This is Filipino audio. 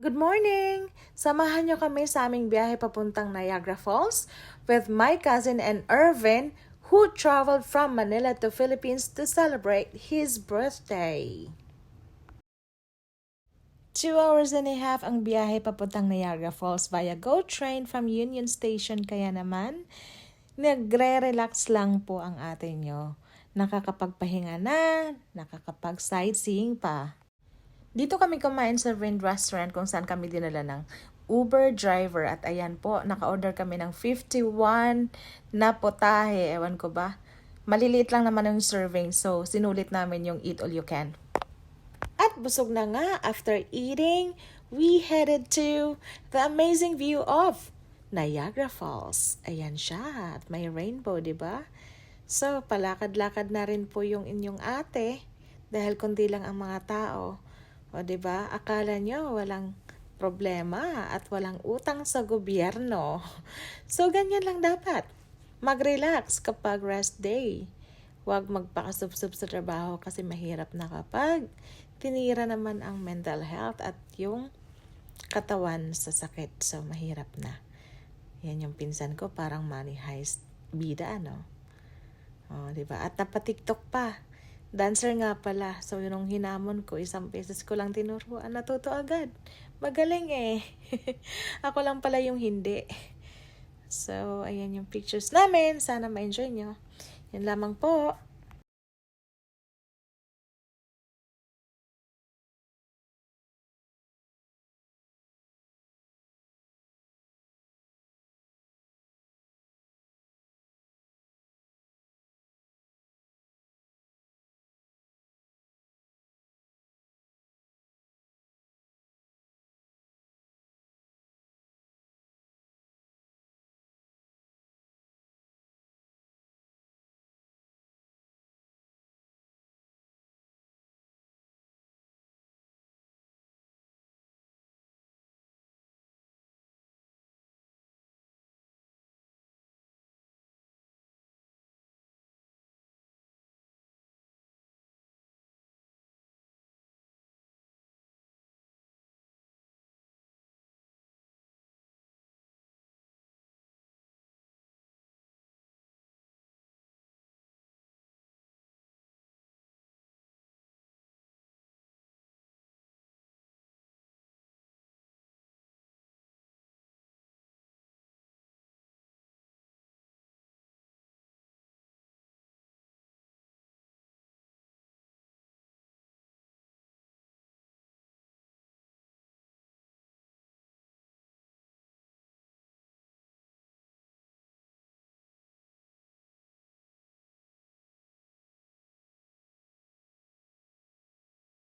Good morning! Samahan niyo kami sa aming biyahe papuntang Niagara Falls with my cousin and Irvin who traveled from Manila to Philippines to celebrate his birthday. 2 hours and a half ang biyahe papuntang Niagara Falls via GO train from Union Station, kaya naman nagre-relax lang po ang atin nyo. Nakakapagpahinga na, nakakapag-sightseeing pa. Dito kami kumain sa Rin Restaurant kung saan kami dinala ng Uber driver. At ayan po, naka-order kami ng 51 na potahe. Ewan ko ba? Maliliit lang naman yung serving, so sinulit namin yung eat all you can. At busog na nga, after eating, we headed to the amazing view of Niagara Falls. Ayan siya, at may rainbow, di ba? So, palakad-lakad na rin po yung inyong ate dahil kundi lang ang mga tao. O diba, akala nyo walang problema at walang utang sa gobyerno. So ganyan lang dapat. Mag-relax kapag rest day. Huwag magpakasubsob sa trabaho kasi mahirap na kapag tinira naman ang mental health at yung katawan sa sakit. So mahirap na. Yan yung pinsan ko, parang money heist bida, ano? O diba? At napatiktok pa. Dancer nga pala. So, yung hinamon ko, 1 beses ko lang tinuruan. Natuto agad. Magaling eh. Ako lang pala yung hindi. So, ayan yung pictures namin. Sana ma-enjoy nyo. Yan lamang po.